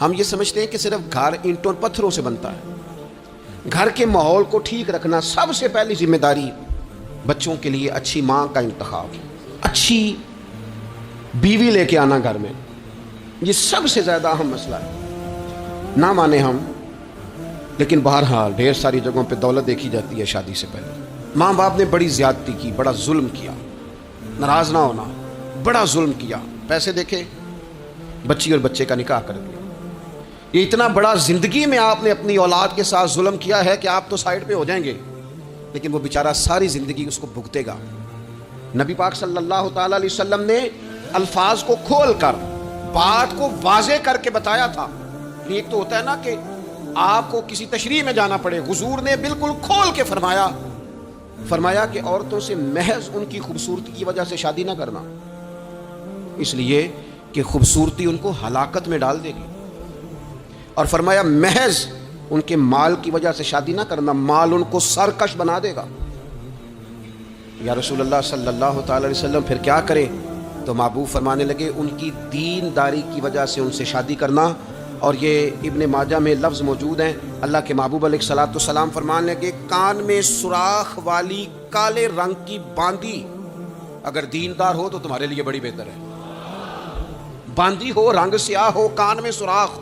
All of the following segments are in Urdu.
ہم یہ سمجھتے ہیں کہ صرف گھر اینٹوں اور پتھروں سے بنتا ہے۔ گھر کے ماحول کو ٹھیک رکھنا سب سے پہلی ذمہ داری بچوں کے لیے اچھی ماں کا انتخاب، اچھی بیوی لے کے آنا گھر میں، یہ سب سے زیادہ اہم مسئلہ ہے۔ نہ مانے ہم، لیکن بہرحال ڈھیر ساری جگہوں پہ دولت دیکھی جاتی ہے شادی سے پہلے۔ ماں باپ نے بڑی زیادتی کی، بڑا ظلم کیا، ناراض نہ ہونا، بڑا ظلم کیا۔ پیسے دیکھے بچی اور بچے کا نکاح کر دیا۔ یہ اتنا بڑا زندگی میں آپ نے اپنی اولاد کے ساتھ ظلم کیا ہے کہ آپ تو سائیڈ پہ ہو جائیں گے، لیکن وہ بیچارہ ساری زندگی اس کو بھگتے گا۔ نبی پاک صلی اللہ تعالی علیہ وسلم نے الفاظ کو کھول کر، بات کو واضح کر کے بتایا تھا۔ ایک تو ہوتا ہے نا کہ آپ کو کسی تشریح میں جانا پڑے، حضور نے بالکل کھول کے فرمایا کہ عورتوں سے محض ان کی خوبصورتی کی وجہ سے شادی نہ کرنا، اس لیے کہ خوبصورتی ان کو ہلاکت میں ڈال دے گی، اور فرمایا محض ان کے مال کی وجہ سے شادی نہ کرنا، مال ان کو سرکش بنا دے گا۔ یا رسول اللہ صلی اللہ تعالی علیہ وسلم پھر کیا کرے؟ تو محبوب فرمانے لگے ان کی دینداری کی وجہ سے ان سے شادی کرنا۔ اور یہ ابن ماجہ میں لفظ موجود ہیں، اللہ کے محبوب علیہ الصلوۃ والسلام فرمانے لگے کان میں سوراخ والی کالے رنگ کی باندی اگر دیندار ہو تو تمہارے لیے بڑی بہتر ہے۔ باندی ہو، رنگ سیاہ ہو، کان میں سوراخ،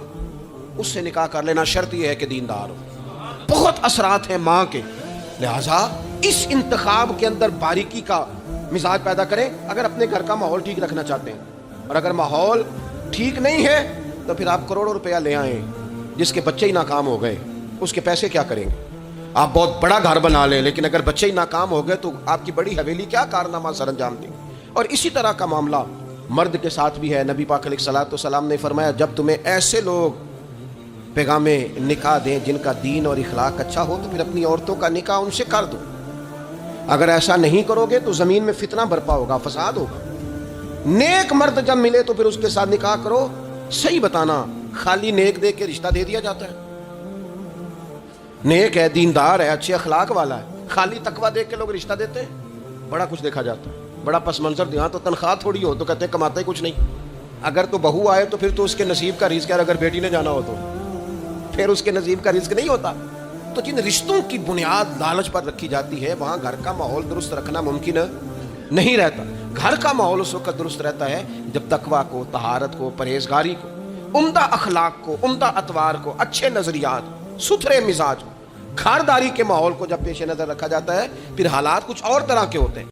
اس سے نکاح کر لینا، شرط یہ ہے کہ دیندار ہو۔ بہت اثرات ہیں ماں کے، لہٰذا اس انتخاب کے اندر باریکی کا مزاج پیدا کریں اگر اپنے گھر کا ماحول ٹھیک رکھنا چاہتے ہیں۔ اور اگر ماحول ٹھیک نہیں ہے تو پھر آپ کروڑوں روپیہ لے آئیں، جس کے بچے ہی ناکام ہو گئے اس کے پیسے کیا کریں گے؟ آپ بہت بڑا گھر بنا لیں، لیکن اگر بچے ہی ناکام ہو گئے تو آپ کی بڑی حویلی کیا کارنامہ سر انجام دیں۔ اور اسی طرح کا معاملہ مرد کے ساتھ بھی ہے۔ نبی پاک علیہ الصلوۃ والسلام نے فرمایا جب تمہیں ایسے لوگ پیغام نکاح دیں جن کا دین اور اخلاق اچھا ہو تو پھر اپنی عورتوں کا نکاح ان سے کر دو۔ اگر ایسا نہیں کرو گے تو زمین میں فتنہ برپا ہوگا، فساد ہوگا۔ نیک مرد جب ملے تو پھر اس کے ساتھ نکاح کرو۔ صحیح بتانا، خالی نیک دیکھ کے رشتہ دے دیا جاتا ہے؟ نیک ہے، دیندار ہے، اچھے اخلاق والا ہے، خالی تقویٰ دیکھ کے لوگ رشتہ دیتے ہیں؟ بڑا کچھ دیکھا جاتا ہے، بڑا پس منظر دیا تو تنخواہ تھوڑی ہو تو کہتے ہیں کماتا ہی کچھ نہیں۔ اگر تو بہو آئے تو پھر تو اس کے نصیب کا رزق ہے، اگر بیٹی نے جانا ہو تو پھر اس کے نصیب کا رزق نہیں ہوتا۔ تو جن رشتوں کی بنیاد لالچ پر رکھی جاتی ہے وہاں گھر کا ماحول درست رکھنا ممکن نہیں رہتا۔ گھر کا ماحول اس وقت درست رہتا ہے جب تقویٰ کو، طہارت کو، پرہیزگاری کو، عمدہ اخلاق کو، عمدہ اطوار کو، اچھے نظریات، ستھرے مزاج، گھرداری کے ماحول کو جب پیش نظر رکھا جاتا ہے پھر حالات کچھ اور طرح کے ہوتے ہیں۔